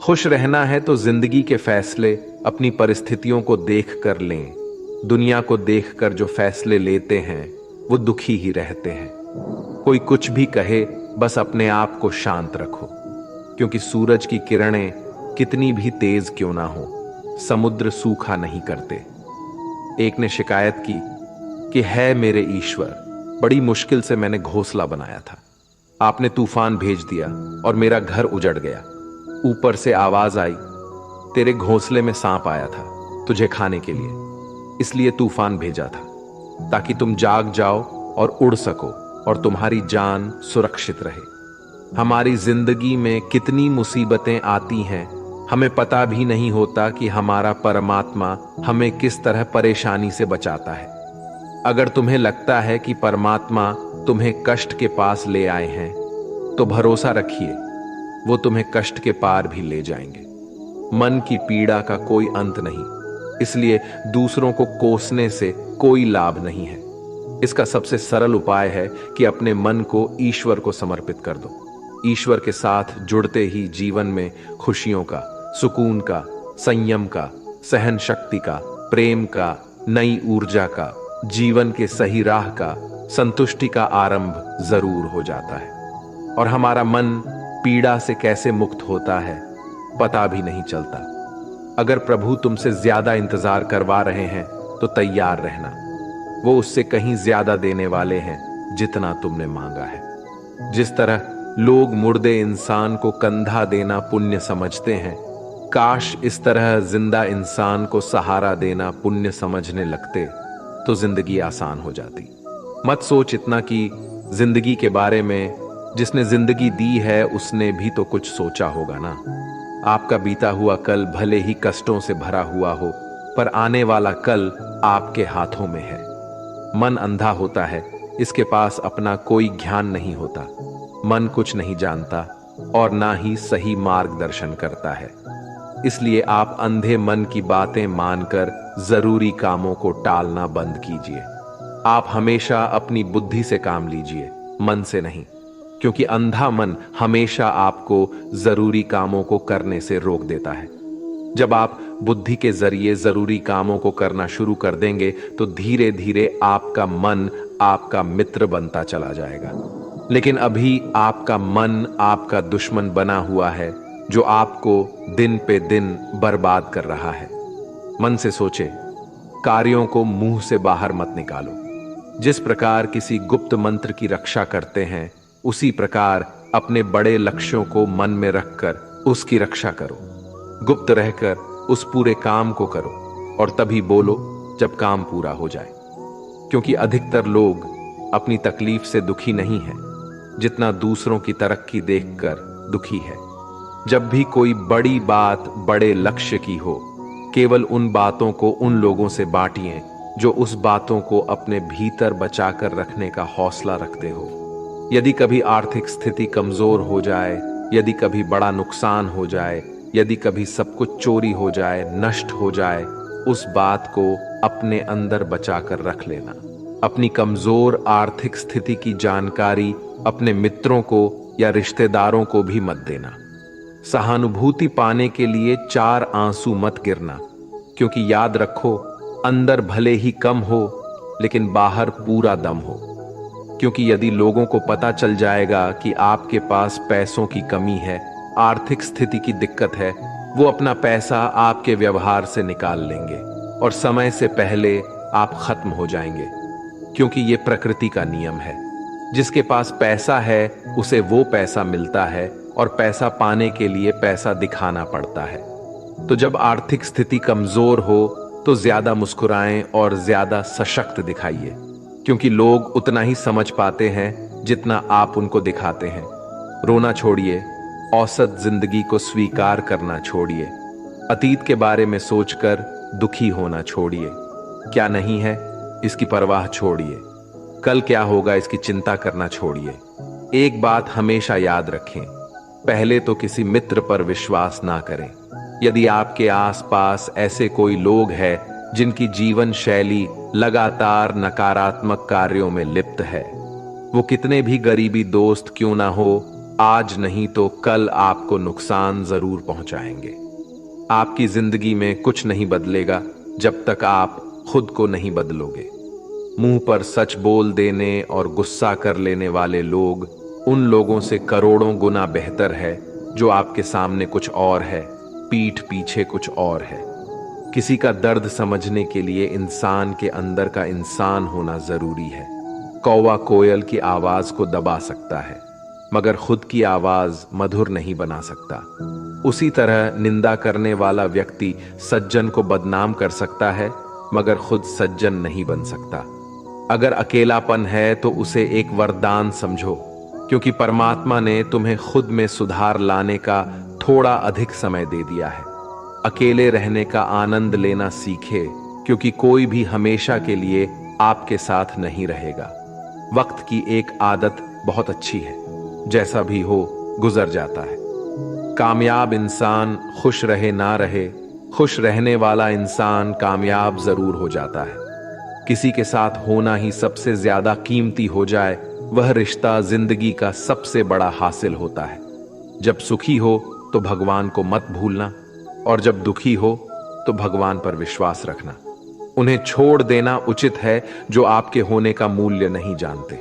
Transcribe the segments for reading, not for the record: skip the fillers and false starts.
खुश रहना है तो जिंदगी के फैसले अपनी परिस्थितियों को देख कर लें। दुनिया को देख कर जो फैसले लेते हैं वो दुखी ही रहते हैं। कोई कुछ भी कहे, बस अपने आप को शांत रखो, क्योंकि सूरज की किरणें कितनी भी तेज क्यों ना हो, समुद्र सूखा नहीं करते। एक ने शिकायत की कि है मेरे ईश्वर, बड़ी मुश्किल से मैंने घोंसला बनाया था, आपने तूफान भेज दिया और मेरा घर उजड़ गया। ऊपर से आवाज आई, तेरे घोंसले में सांप आया था तुझे खाने के लिए, इसलिए तूफान भेजा था ताकि तुम जाग जाओ और उड़ सको और तुम्हारी जान सुरक्षित रहे। हमारी जिंदगी में कितनी मुसीबतें आती हैं, हमें पता भी नहीं होता कि हमारा परमात्मा हमें किस तरह परेशानी से बचाता है। अगर तुम्हें लगता है कि परमात्मा तुम्हें कष्ट के पास ले आए हैं, तो भरोसा रखिए वो तुम्हें कष्ट के पार भी ले जाएंगे। मन की पीड़ा का कोई अंत नहीं, इसलिए दूसरों को कोसने से कोई लाभ नहीं है। इसका सबसे सरल उपाय है कि अपने मन को ईश्वर को समर्पित कर दो। ईश्वर के साथ जुड़ते ही जीवन में खुशियों का, सुकून का, संयम का, सहन शक्ति का, प्रेम का, नई ऊर्जा का, जीवन के सही राह का, संतुष्टि का आरंभ जरूर हो जाता है। और हमारा मन पीड़ा से कैसे मुक्त होता है पता भी नहीं चलता। अगर प्रभु तुमसे ज्यादा इंतजार करवा रहे हैं तो तैयार रहना, वो उससे कहीं ज्यादा देने वाले हैं जितना तुमने मांगा है। जिस तरह लोग मुर्दे इंसान को कंधा देना पुण्य समझते हैं, काश इस तरह जिंदा इंसान को सहारा देना पुण्य समझने लगते तो जिंदगी आसान हो जाती। मत सोच इतना कि जिंदगी के बारे में, जिसने जिंदगी दी है उसने भी तो कुछ सोचा होगा ना। आपका बीता हुआ कल भले ही कष्टों से भरा हुआ हो, पर आने वाला कल आपके हाथों में है। मन अंधा होता है, इसके पास अपना कोई ज्ञान नहीं होता। मन कुछ नहीं जानता और ना ही सही मार्गदर्शन करता है। इसलिए आप अंधे मन की बातें मानकर जरूरी कामों को टालना बंद कीजिए। आप हमेशा अपनी बुद्धि से काम लीजिए, मन से नहीं, क्योंकि अंधा मन हमेशा आपको जरूरी कामों को करने से रोक देता है। जब आप बुद्धि के जरिए जरूरी कामों को करना शुरू कर देंगे तो धीरे धीरे आपका मन आपका मित्र बनता चला जाएगा। लेकिन अभी आपका मन आपका दुश्मन बना हुआ है, जो आपको दिन पे दिन बर्बाद कर रहा है। मन से सोचे, कार्यों को मुंह से बाहर मत निकालो। जिस प्रकार किसी गुप्त मंत्र की रक्षा करते हैं, उसी प्रकार अपने बड़े लक्ष्यों को मन में रखकर उसकी रक्षा करो। गुप्त रहकर उस पूरे काम को करो और तभी बोलो जब काम पूरा हो जाए। क्योंकि अधिकतर लोग अपनी तकलीफ से दुखी नहीं है जितना दूसरों की तरक्की देखकर दुखी है। जब भी कोई बड़ी बात बड़े लक्ष्य की हो, केवल उन बातों को उन लोगों से बांटिए जो उस बातों को अपने भीतर बचाकर रखने का हौसला रखते हो। यदि कभी आर्थिक स्थिति कमजोर हो जाए, यदि कभी बड़ा नुकसान हो जाए, यदि कभी सब कुछ चोरी हो जाए, नष्ट हो जाए, उस बात को अपने अंदर बचाकर रख लेना। अपनी कमजोर आर्थिक स्थिति की जानकारी अपने मित्रों को या रिश्तेदारों को भी मत देना। सहानुभूति पाने के लिए 4 आंसू मत गिरना, क्योंकि याद रखो, अंदर भले ही कम हो लेकिन बाहर पूरा दम हो। क्योंकि यदि लोगों को पता चल जाएगा कि आपके पास पैसों की कमी है, आर्थिक स्थिति की दिक्कत है, वो अपना पैसा आपके व्यवहार से निकाल लेंगे और समय से पहले आप खत्म हो जाएंगे। क्योंकि ये प्रकृति का नियम है, जिसके पास पैसा है उसे वो पैसा मिलता है और पैसा पाने के लिए पैसा दिखाना पड़ता है। तो जब आर्थिक स्थिति कमजोर हो तो ज्यादा मुस्कुराएं और ज्यादा सशक्त दिखाइए, क्योंकि लोग उतना ही समझ पाते हैं जितना आप उनको दिखाते हैं। रोना छोड़िए, औसत जिंदगी को स्वीकार करना छोड़िए, अतीत के बारे में सोचकर दुखी होना छोड़िए। क्या नहीं है इसकी परवाह छोड़िए, कल क्या होगा इसकी चिंता करना छोड़िए। एक बात हमेशा याद रखें, पहले तो किसी मित्र पर विश्वास ना करें। यदि आपके आसपास ऐसे कोई लोग हैं जिनकी जीवन शैली लगातार नकारात्मक कार्यों में लिप्त है, वो कितने भी गरीबी दोस्त क्यों ना हो, आज नहीं तो कल आपको नुकसान जरूर पहुंचाएंगे। आपकी जिंदगी में कुछ नहीं बदलेगा जब तक आप खुद को नहीं बदलोगे। मुंह पर सच बोल देने और गुस्सा कर लेने वाले लोग उन लोगों से करोड़ों गुना बेहतर है जो आपके सामने कुछ और है, पीठ पीछे कुछ और है। किसी का दर्द समझने के लिए इंसान के अंदर का इंसान होना जरूरी है। कौवा कोयल की आवाज को दबा सकता है, मगर खुद की आवाज मधुर नहीं बना सकता। उसी तरह निंदा करने वाला व्यक्ति सज्जन को बदनाम कर सकता है, मगर खुद सज्जन नहीं बन सकता। अगर अकेलापन है तो उसे एक वरदान समझो, क्योंकि परमात्मा ने तुम्हें खुद में सुधार लाने का थोड़ा अधिक समय दे दिया है। अकेले रहने का आनंद लेना सीखे, क्योंकि कोई भी हमेशा के लिए आपके साथ नहीं रहेगा। वक्त की एक आदत बहुत अच्छी है, जैसा भी हो गुजर जाता है। कामयाब इंसान खुश रहे ना रहे, खुश रहने वाला इंसान कामयाब जरूर हो जाता है। किसी के साथ होना ही सबसे ज्यादा कीमती हो जाए, वह रिश्ता जिंदगी का सबसे बड़ा हासिल होता है। जब सुखी हो तो भगवान को मत भूलना, और जब दुखी हो तो भगवान पर विश्वास रखना। उन्हें छोड़ देना उचित है जो आपके होने का मूल्य नहीं जानते।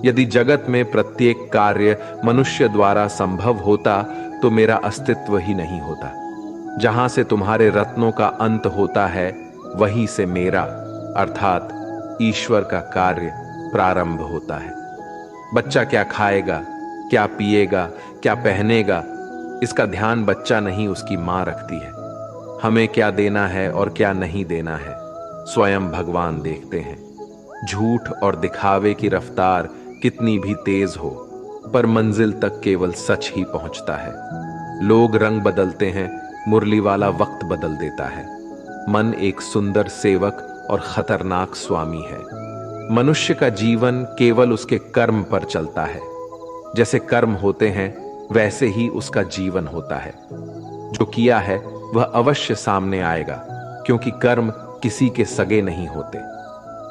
यदि जगत में प्रत्येक कार्य मनुष्य द्वारा संभव होता तो मेरा अस्तित्व ही नहीं होता। जहां से तुम्हारे रत्नों का अंत होता है, वहीं से मेरा अर्थात ईश्वर का कार्य प्रारंभ होता है। बच्चा क्या खाएगा, क्या पिएगा, क्या पहनेगा, इसका ध्यान बच्चा नहीं उसकी मां रखती है। हमें क्या देना है और क्या नहीं देना है, स्वयं भगवान देखते हैं। झूठ और दिखावे की रफ्तार कितनी भी तेज हो, पर मंजिल तक केवल सच ही पहुंचता है। लोग रंग बदलते हैं, मुरली वाला वक्त बदल देता है। मन एक सुंदर सेवक और खतरनाक स्वामी है। मनुष्य का जीवन केवल उसके कर्म पर चलता है। जैसे कर्म होते हैं वैसे ही उसका जीवन होता है। जो किया है वह अवश्य सामने आएगा, क्योंकि कर्म किसी के सगे नहीं होते।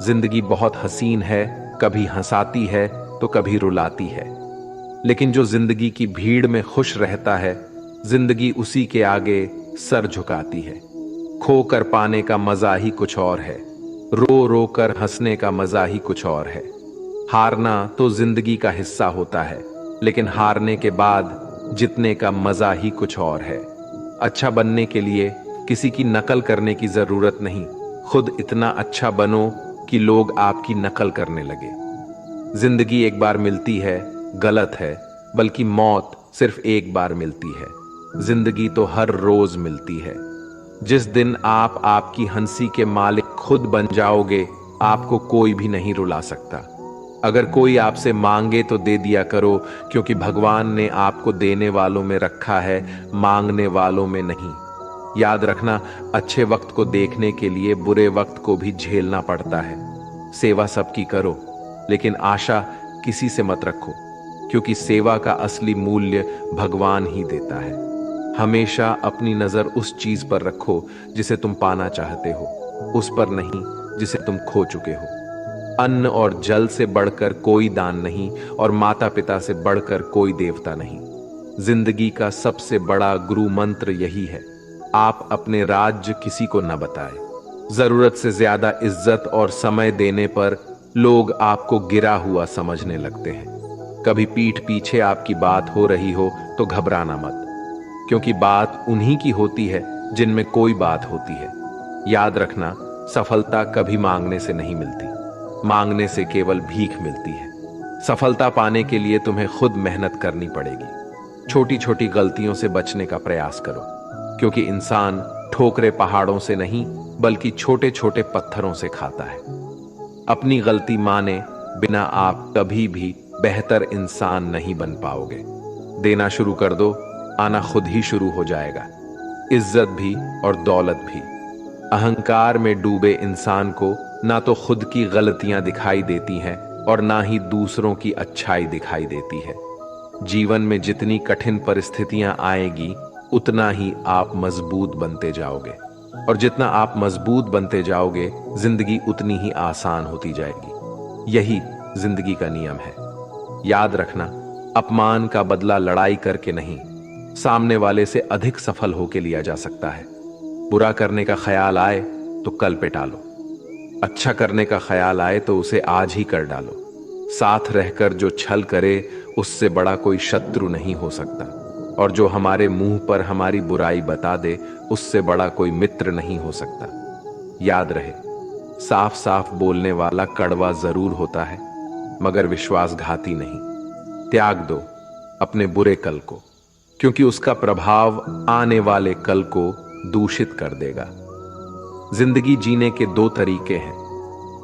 जिंदगी बहुत हसीन है, कभी हंसाती है तो कभी रुलाती है, लेकिन जो जिंदगी की भीड़ में खुश रहता है, जिंदगी उसी के आगे सर झुकाती है। खोकर पाने का मजा ही कुछ और है, रो रो कर हंसने का मजा ही कुछ और है। हारना तो जिंदगी का हिस्सा होता है, लेकिन हारने के बाद जीतने का मजा ही कुछ और है। अच्छा बनने के लिए किसी की नकल करने की जरूरत नहीं, खुद इतना अच्छा बनो कि लोग आपकी नकल करने लगे। जिंदगी एक बार मिलती है गलत है, बल्कि मौत सिर्फ एक बार मिलती है। जिंदगी तो हर रोज मिलती है। जिस दिन आप आपकी हंसी के मालिक खुद बन जाओगे, आपको कोई भी नहीं रुला सकता। अगर कोई आपसे मांगे तो दे दिया करो, क्योंकि भगवान ने आपको देने वालों में रखा है, मांगने वालों में नहीं। याद रखना, अच्छे वक्त को देखने के लिए बुरे वक्त को भी झेलना पड़ता है। सेवा सबकी करो, लेकिन आशा किसी से मत रखो, क्योंकि सेवा का असली मूल्य भगवान ही देता है। हमेशा अपनी नजर उस चीज पर रखो जिसे तुम पाना चाहते हो, उस पर नहीं जिसे तुम खो चुके हो। अन्न और जल से बढ़कर कोई दान नहीं, और माता पिता से बढ़कर कोई देवता नहीं। जिंदगी का सबसे बड़ा गुरु मंत्र यही है, आप अपने राज्य किसी को न बताएं। जरूरत से ज्यादा इज्जत और समय देने पर लोग आपको गिरा हुआ समझने लगते हैं। कभी पीठ पीछे आपकी बात हो रही हो तो घबराना मत, क्योंकि बात उन्हीं की होती है जिनमें कोई बात होती है। याद रखना, सफलता कभी मांगने से नहीं मिलती, मांगने से केवल भीख मिलती है। सफलता पाने के लिए तुम्हें खुद मेहनत करनी पड़ेगी। छोटी छोटी गलतियों से बचने का प्रयास करो, क्योंकि इंसान ठोकरे पहाड़ों से नहीं बल्कि छोटे छोटे पत्थरों से खाता है। अपनी गलती माने बिना आप कभी भी बेहतर इंसान नहीं बन पाओगे। देना शुरू कर दो, आना खुद ही शुरू हो जाएगा, इज्जत भी और दौलत भी। अहंकार में डूबे इंसान को ना तो खुद की गलतियां दिखाई देती हैं और ना ही दूसरों की अच्छाई दिखाई देती है। जीवन में जितनी कठिन परिस्थितियां आएगी, उतना ही आप मजबूत बनते जाओगे, और जितना आप मजबूत बनते जाओगे, जिंदगी उतनी ही आसान होती जाएगी। यही जिंदगी का नियम है। याद रखना, अपमान का बदला लड़ाई करके नहीं, सामने वाले से अधिक सफल होके लिया जा सकता है। बुरा करने का ख्याल आए तो कल पे टालो, अच्छा करने का ख्याल आए तो उसे आज ही कर डालो। साथ रहकर जो छल करे उससे बड़ा कोई शत्रु नहीं हो सकता, और जो हमारे मुंह पर हमारी बुराई बता दे उससे बड़ा कोई मित्र नहीं हो सकता। याद रहे, साफ साफ बोलने वाला कड़वा जरूर होता है मगर विश्वासघाती नहीं। त्याग दो अपने बुरे कल को, क्योंकि उसका प्रभाव आने वाले कल को दूषित कर देगा। जिंदगी जीने के दो तरीके हैं,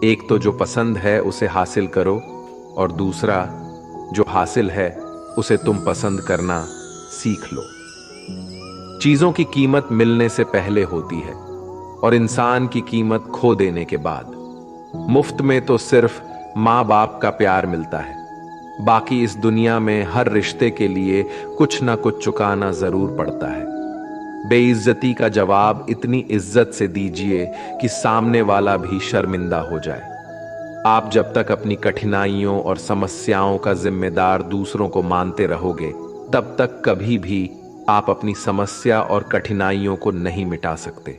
एक तो जो पसंद है उसे हासिल करो, और दूसरा जो हासिल है उसे तुम पसंद करना सीख लो। चीजों की कीमत मिलने से पहले होती है और इंसान की कीमत खो देने के बाद। मुफ्त में तो सिर्फ माँ बाप का प्यार मिलता है, बाकी इस दुनिया में हर रिश्ते के लिए कुछ ना कुछ चुकाना जरूर पड़ता है। बेइज्जती का जवाब इतनी इज्जत से दीजिए कि सामने वाला भी शर्मिंदा हो जाए। आप जब तक अपनी कठिनाइयों और समस्याओं का जिम्मेदार दूसरों को मानते रहोगे, तब तक कभी भी आप अपनी समस्या और कठिनाइयों को नहीं मिटा सकते।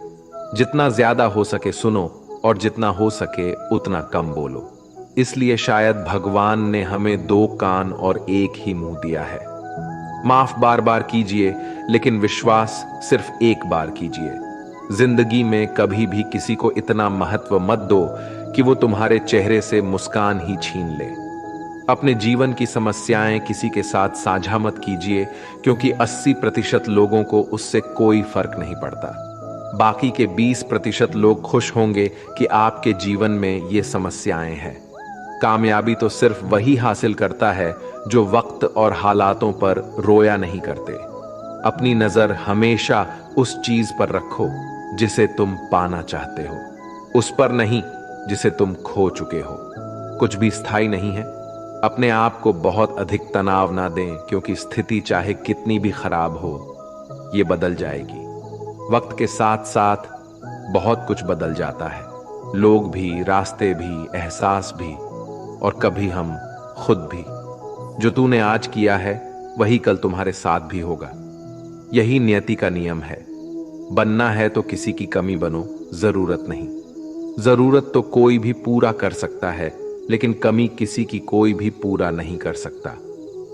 जितना ज्यादा हो सके सुनो, और जितना हो सके उतना कम बोलो। इसलिए शायद भगवान ने हमें दो कान और एक ही मुंह दिया है। माफ बार बार कीजिए, लेकिन विश्वास सिर्फ एक बार कीजिए। जिंदगी में कभी भी किसी को इतना महत्व मत दो कि वो तुम्हारे चेहरे से मुस्कान ही छीन ले। अपने जीवन की समस्याएं किसी के साथ साझा मत कीजिए, क्योंकि 80% लोगों को उससे कोई फर्क नहीं पड़ता। बाकी के 20% लोग खुश होंगे कि आपके जीवन में ये समस्याएं हैं। कामयाबी तो सिर्फ वही हासिल करता है जो वक्त और हालातों पर रोया नहीं करते। अपनी नजर हमेशा उस चीज पर रखो जिसे तुम पाना चाहते हो, उस पर नहीं जिसे तुम खो चुके हो। कुछ भी स्थायी नहीं है। अपने आप को बहुत अधिक तनाव ना दें, क्योंकि स्थिति चाहे कितनी भी खराब हो, ये बदल जाएगी। वक्त के साथ साथ बहुत कुछ बदल जाता है, लोग भी, रास्ते भी, एहसास भी, और कभी हम खुद भी। जो तूने आज किया है वही कल तुम्हारे साथ भी होगा। यही नियति का नियम है। बनना है तो किसी की कमी बनो, जरूरत नहीं। जरूरत तो कोई भी पूरा कर सकता है, लेकिन कमी किसी की कोई भी पूरा नहीं कर सकता।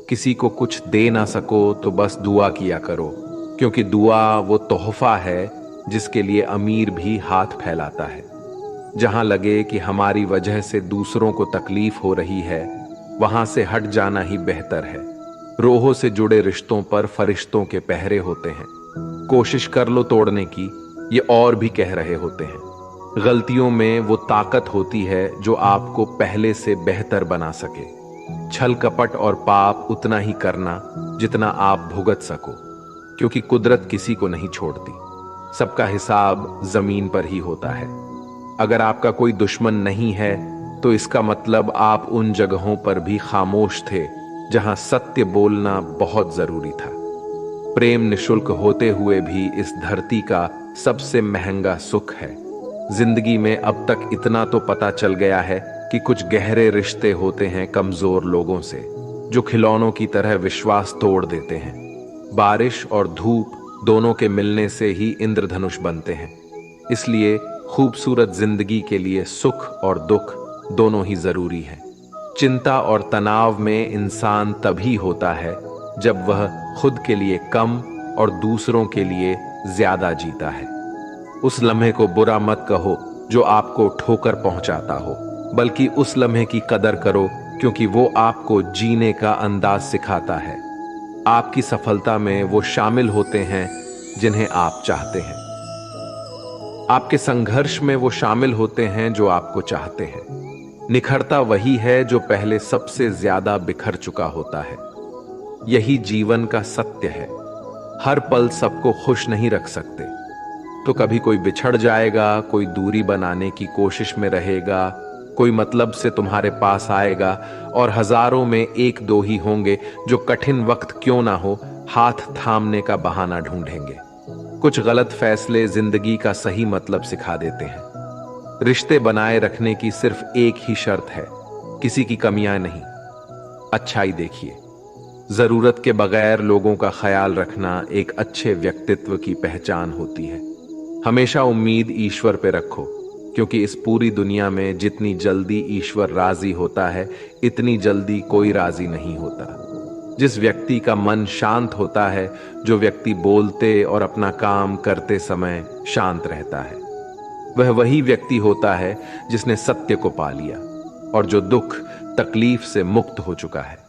किसी को कुछ दे ना सको तो बस दुआ किया करो, क्योंकि दुआ वो तोहफा है जिसके लिए अमीर भी हाथ फैलाता है। जहां लगे कि हमारी वजह से दूसरों को तकलीफ हो रही है, वहां से हट जाना ही बेहतर है। रोहों से जुड़े रिश्तों पर फरिश्तों के पहरे होते हैं। कोशिश कर लो तोड़ने की, ये और भी कह रहे होते हैं। गलतियों में वो ताकत होती है जो आपको पहले से बेहतर बना सके। छल कपट और पाप उतना ही करना जितना आप भुगत सको, क्योंकि कुदरत किसी को नहीं छोड़ती। सबका हिसाब जमीन पर ही होता है। अगर आपका कोई दुश्मन नहीं है तो इसका मतलब आप उन जगहों पर भी खामोश थे जहां सत्य बोलना बहुत जरूरी था। प्रेम निशुल्क होते हुए भी इस धरती का सबसे महंगा सुख है। जिंदगी में अब तक इतना तो पता चल गया है कि कुछ गहरे रिश्ते होते हैं कमजोर लोगों से, जो खिलौनों की तरह विश्वास तोड़ देते हैं। बारिश और धूप दोनों के मिलने से ही इंद्रधनुष बनते हैं। इसलिए खूबसूरत जिंदगी के लिए सुख और दुख दोनों ही जरूरी है। चिंता और तनाव में इंसान तभी होता है जब वह खुद के लिए कम और दूसरों के लिए ज्यादा जीता है। उस लम्हे को बुरा मत कहो जो आपको ठोकर पहुंचाता हो, बल्कि उस लम्हे की कदर करो, क्योंकि वो आपको जीने का अंदाज सिखाता है। आपकी सफलता में वो शामिल होते हैं जिन्हें आप चाहते हैं। आपके संघर्ष में वो शामिल होते हैं जो आपको चाहते हैं। निखरता वही है जो पहले सबसे ज्यादा बिखर चुका होता है। यही जीवन का सत्य है। हर पल सबको खुश नहीं रख सकते, तो कभी कोई बिछड़ जाएगा, कोई दूरी बनाने की कोशिश में रहेगा, कोई मतलब से तुम्हारे पास आएगा, और हजारों में एक दो ही होंगे जो कठिन वक्त क्यों ना हो हाथ थामने का बहाना ढूंढेंगे। कुछ गलत फैसले जिंदगी का सही मतलब सिखा देते हैं। रिश्ते बनाए रखने की सिर्फ एक ही शर्त है, किसी की कमियां नहीं, अच्छाई देखिए। जरूरत के बगैर लोगों का ख्याल रखना एक अच्छे व्यक्तित्व की पहचान होती है। हमेशा उम्मीद ईश्वर पे रखो, क्योंकि इस पूरी दुनिया में जितनी जल्दी ईश्वर राजी होता है, इतनी जल्दी कोई राजी नहीं होता। जिस व्यक्ति का मन शांत होता है, जो व्यक्ति बोलते और अपना काम करते समय शांत रहता है, वह वही व्यक्ति होता है जिसने सत्य को पा लिया और जो दुख तकलीफ से मुक्त हो चुका है।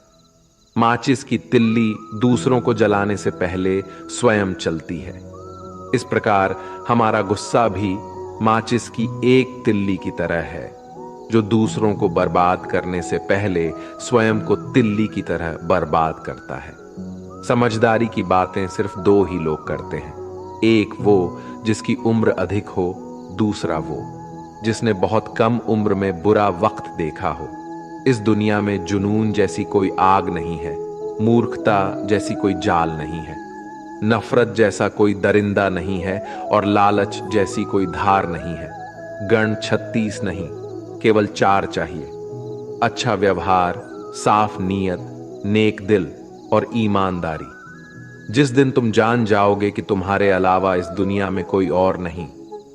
माचिस की तिल्ली दूसरों को जलाने से पहले स्वयं चलती है। इस प्रकार हमारा गुस्सा भी माचिस की एक तिल्ली की तरह है, जो दूसरों को बर्बाद करने से पहले स्वयं को तिल्ली की तरह बर्बाद करता है। समझदारी की बातें सिर्फ दो ही लोग करते हैं, एक वो जिसकी उम्र अधिक हो, दूसरा वो जिसने बहुत कम उम्र में बुरा वक्त देखा हो। इस दुनिया में जुनून जैसी कोई आग नहीं है, मूर्खता जैसी कोई जाल नहीं है, नफरत जैसा कोई दरिंदा नहीं है और लालच जैसी कोई धार नहीं है। गण 36 नहीं, केवल 4 चाहिए, अच्छा व्यवहार, साफ नीयत, नेक दिल और ईमानदारी। जिस दिन तुम जान जाओगे कि तुम्हारे अलावा इस दुनिया में कोई और नहीं,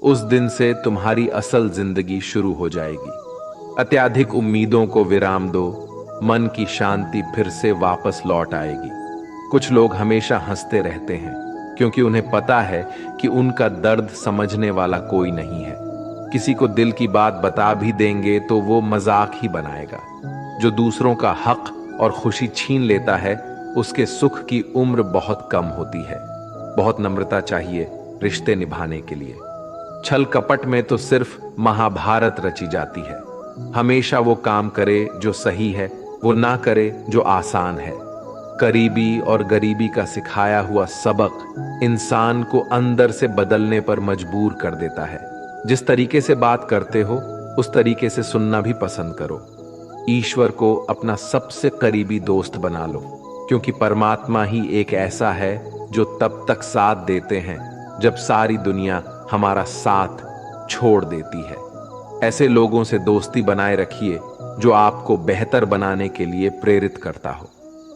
उस दिन से तुम्हारी असल जिंदगी शुरू हो जाएगी। अत्याधिक उम्मीदों को विराम दो, मन की शांति फिर से वापस लौट आएगी। कुछ लोग हमेशा हंसते रहते हैं, क्योंकि उन्हें पता है कि उनका दर्द समझने वाला कोई नहीं है। किसी को दिल की बात बता भी देंगे तो वो मजाक ही बनाएगा। जो दूसरों का हक और खुशी छीन लेता है, उसके सुख की उम्र बहुत कम होती है। बहुत नम्रता चाहिए रिश्ते निभाने के लिए। छल कपट में तो सिर्फ महाभारत रची जाती है। हमेशा वो काम करे जो सही है, वो ना करे जो आसान है। करीबी और गरीबी का सिखाया हुआ सबक इंसान को अंदर से बदलने पर मजबूर कर देता है। जिस तरीके से बात करते हो, उस तरीके से सुनना भी पसंद करो। ईश्वर को अपना सबसे करीबी दोस्त बना लो, क्योंकि परमात्मा ही एक ऐसा है जो तब तक साथ देते हैं जब सारी दुनिया हमारा साथ छोड़ देती है। ऐसे लोगों से दोस्ती बनाए रखिए जो आपको बेहतर बनाने के लिए प्रेरित करता हो,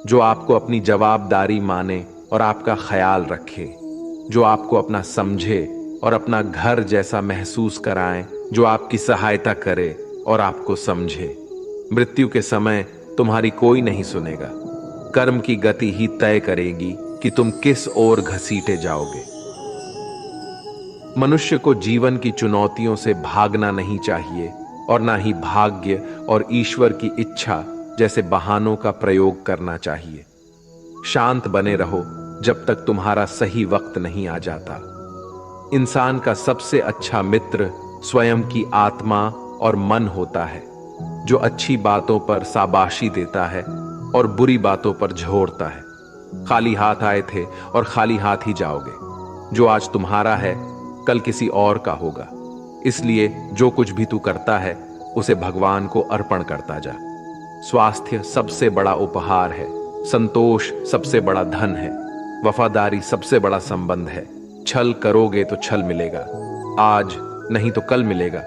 जो आपको अपनी जवाबदारी माने और आपका ख्याल रखे, जो आपको अपना समझे और अपना घर जैसा महसूस कराएं, जो आपकी सहायता करे और आपको समझे। मृत्यु के समय तुम्हारी कोई नहीं सुनेगा। कर्म की गति ही तय करेगी कि तुम किस ओर घसीटे जाओगे। मनुष्य को जीवन की चुनौतियों से भागना नहीं चाहिए और ना ही भाग्य और ईश्वर की इच्छा जैसे बहानों का प्रयोग करना चाहिए। शांत बने रहो जब तक तुम्हारा सही वक्त नहीं आ जाता। इंसान का सबसे अच्छा मित्र स्वयं की आत्मा और मन होता है, जो अच्छी बातों पर शाबाशी देता है और बुरी बातों पर झोरता है। खाली हाथ आए थे और खाली हाथ ही जाओगे। जो आज तुम्हारा है, कल किसी और का होगा। इसलिए जो कुछ भी तू करता है, उसे भगवान को अर्पण करता जा। स्वास्थ्य सबसे बड़ा उपहार है, संतोष सबसे बड़ा धन है, वफादारी सबसे बड़ा संबंध है। छल करोगे तो छल मिलेगा, आज नहीं तो कल मिलेगा।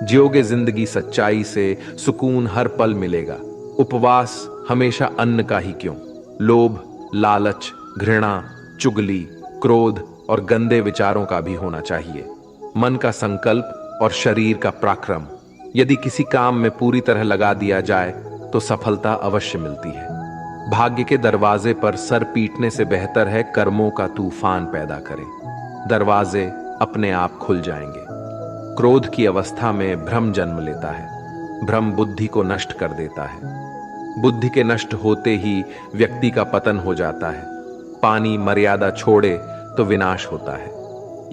जियोगे जिंदगी सच्चाई से, सुकून हर पल मिलेगा। उपवास हमेशा अन्न का ही क्यों, लोभ, लालच, घृणा, चुगली, क्रोध और गंदे विचारों का भी होना चाहिए। मन का संकल्प और शरीर का पराक्रम यदि किसी काम में पूरी तरह लगा दिया जाए तो सफलता अवश्य मिलती है। भाग्य के दरवाजे पर सर पीटने से बेहतर है कर्मों का तूफान पैदा करें। दरवाजे अपने आप खुल जाएंगे। क्रोध की अवस्था में भ्रम जन्म लेता है। भ्रम बुद्धि को नष्ट कर देता है। बुद्धि के नष्ट होते ही व्यक्ति का पतन हो जाता है। पानी मर्यादा छोड़े तो विनाश होता है,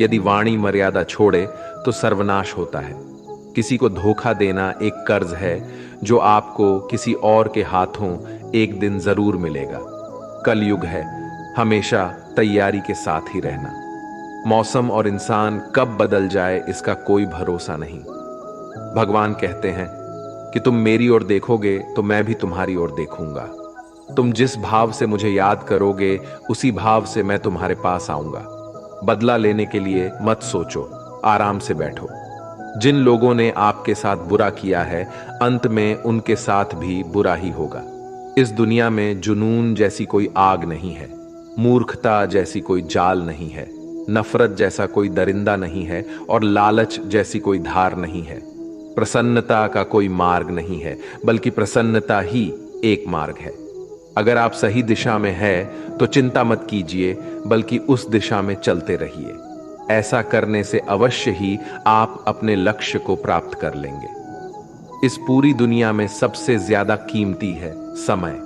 यदि वाणी मर्यादा छोड़े तो सर्वनाश होता है। किसी को धोखा देना एक कर्ज है जो आपको किसी और के हाथों एक दिन जरूर मिलेगा। कलयुग है, हमेशा तैयारी के साथ ही रहना। मौसम और इंसान कब बदल जाए इसका कोई भरोसा नहीं। भगवान कहते हैं कि तुम मेरी ओर देखोगे तो मैं भी तुम्हारी ओर देखूंगा। तुम जिस भाव से मुझे याद करोगे, उसी भाव से मैं तुम्हारे पास आऊंगा। बदला लेने के लिए मत सोचो, आराम से बैठो। जिन लोगों ने आपके साथ बुरा किया है, अंत में उनके साथ भी बुरा ही होगा। इस दुनिया में जुनून जैसी कोई आग नहीं है, मूर्खता जैसी कोई जाल नहीं है, नफरत जैसा कोई दरिंदा नहीं है और लालच जैसी कोई धार नहीं है। प्रसन्नता का कोई मार्ग नहीं है, बल्कि प्रसन्नता ही एक मार्ग है। अगर आप सही दिशा में है तो चिंता मत कीजिए, बल्कि उस दिशा में चलते रहिए। ऐसा करने से अवश्य ही आप अपने लक्ष्य को प्राप्त कर लेंगे। इस पूरी दुनिया में सबसे ज्यादा कीमती है समय,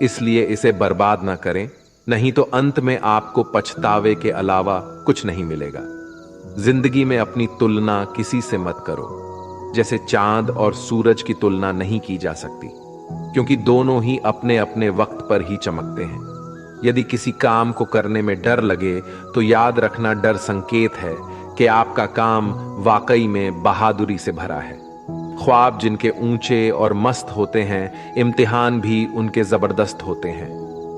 इसलिए इसे बर्बाद ना करें, नहीं तो अंत में आपको पछतावे के अलावा कुछ नहीं मिलेगा। जिंदगी में अपनी तुलना किसी से मत करो। जैसे चांद और सूरज की तुलना नहीं की जा सकती, क्योंकि दोनों ही अपने अपने वक्त पर ही चमकते हैं। यदि किसी काम को करने में डर लगे तो याद रखना, डर संकेत है कि आपका काम वाकई में बहादुरी से भरा है। ख्वाब जिनके ऊंचे और मस्त होते हैं, इम्तिहान भी उनके जबरदस्त होते हैं,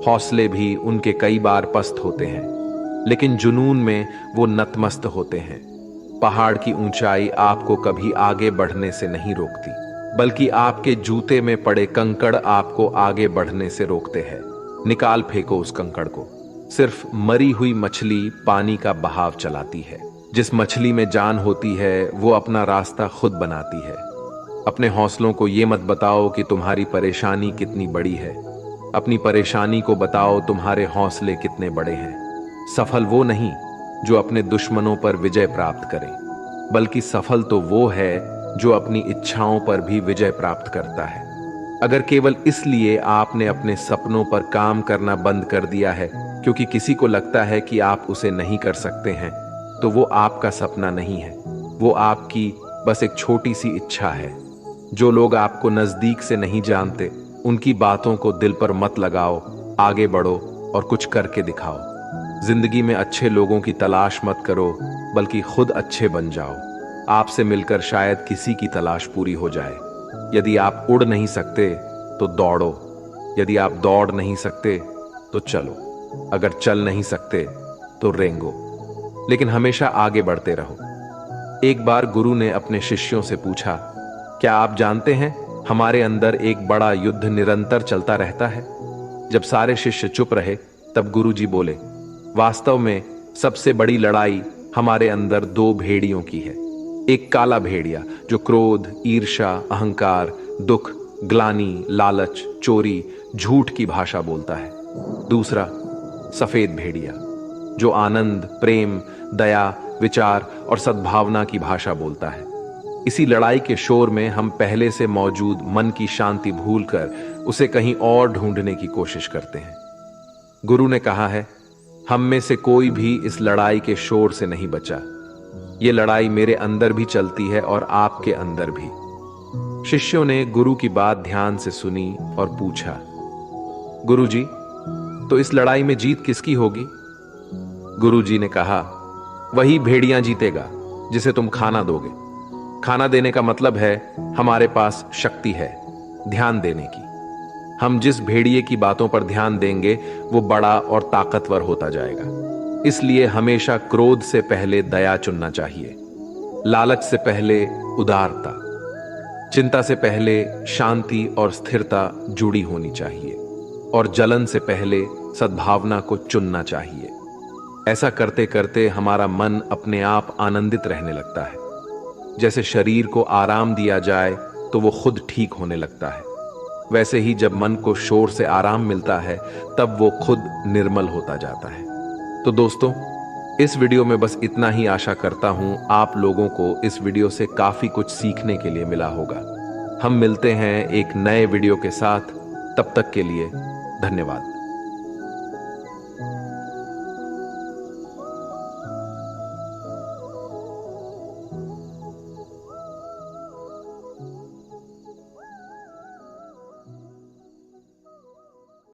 हौसले भी उनके कई बार पस्त होते हैं, लेकिन जुनून में वो नतमस्त होते हैं। पहाड़ की ऊंचाई आपको कभी आगे बढ़ने से नहीं रोकती, बल्कि आपके जूते में पड़े कंकड़ आपको आगे बढ़ने से रोकते हैं। निकाल फेंको उस कंकड़ को। सिर्फ मरी हुई मछली पानी का बहाव चलाती है। जिस मछली में जान होती है वो अपना रास्ता खुद बनाती है। अपने हौसलों को ये मत बताओ कि तुम्हारी परेशानी कितनी बड़ी है, अपनी परेशानी को बताओ तुम्हारे हौसले कितने बड़े हैं। सफल वो नहीं जो अपने दुश्मनों पर विजय प्राप्त करे, बल्कि सफल तो वो है जो अपनी इच्छाओं पर भी विजय प्राप्त करता है। अगर केवल इसलिए आपने अपने सपनों पर काम करना बंद कर दिया है क्योंकि किसी को लगता है कि आप उसे नहीं कर सकते हैं, तो वो आपका सपना नहीं है, वो आपकी बस एक छोटी सी इच्छा है। जो लोग आपको नजदीक से नहीं जानते, उनकी बातों को दिल पर मत लगाओ, आगे बढ़ो और कुछ करके दिखाओ। जिंदगी में अच्छे लोगों की तलाश मत करो, बल्कि खुद अच्छे बन जाओ। आपसे मिलकर शायद किसी की तलाश पूरी हो जाए। यदि आप उड़ नहीं सकते तो दौड़ो, यदि आप दौड़ नहीं सकते तो चलो, अगर चल नहीं सकते तो रेंगो, लेकिन हमेशा आगे बढ़ते रहो। एक बार गुरु ने अपने शिष्यों से पूछा, क्या आप जानते हैं हमारे अंदर एक बड़ा युद्ध निरंतर चलता रहता है? जब सारे शिष्य चुप रहे तब गुरुजी बोले, वास्तव में सबसे बड़ी लड़ाई हमारे अंदर दो भेड़ियों की है। एक काला भेड़िया जो क्रोध, ईर्ष्या, अहंकार, दुख, ग्लानि, लालच, चोरी, झूठ की भाषा बोलता है। दूसरा सफेद भेड़िया जो आनंद, प्रेम, दया, विचार और सद्भावना की भाषा बोलता है। इसी लड़ाई के शोर में हम पहले से मौजूद मन की शांति भूलकर उसे कहीं और ढूंढने की कोशिश करते हैं। गुरु ने कहा है, हम में से कोई भी इस लड़ाई के शोर से नहीं बचा। ये लड़ाई मेरे अंदर भी चलती है और आपके अंदर भी। शिष्यों ने गुरु की बात ध्यान से सुनी और पूछा, गुरुजी, तो इस लड़ाई में जीत किसकी होगी? गुरुजी ने कहा, वही भेड़िया जीतेगा जिसे तुम खाना दोगे। खाना देने का मतलब है हमारे पास शक्ति है ध्यान देने की। हम जिस भेड़िए की बातों पर ध्यान देंगे वो बड़ा और ताकतवर होता जाएगा। इसलिए हमेशा क्रोध से पहले दया चुनना चाहिए, लालच से पहले उदारता, चिंता से पहले शांति और स्थिरता जुड़ी होनी चाहिए, और जलन से पहले सद्भावना को चुनना चाहिए। ऐसा करते करते हमारा मन अपने आप आनंदित रहने लगता है। जैसे शरीर को आराम दिया जाए तो वो खुद ठीक होने लगता है, वैसे ही जब मन को शोर से आराम मिलता है तब वो खुद निर्मल होता जाता है। तो दोस्तों, इस वीडियो में बस इतना ही। आशा करता हूं आप लोगों को इस वीडियो से काफी कुछ सीखने के लिए मिला होगा। हम मिलते हैं एक नए वीडियो के साथ, तब तक के लिए धन्यवाद।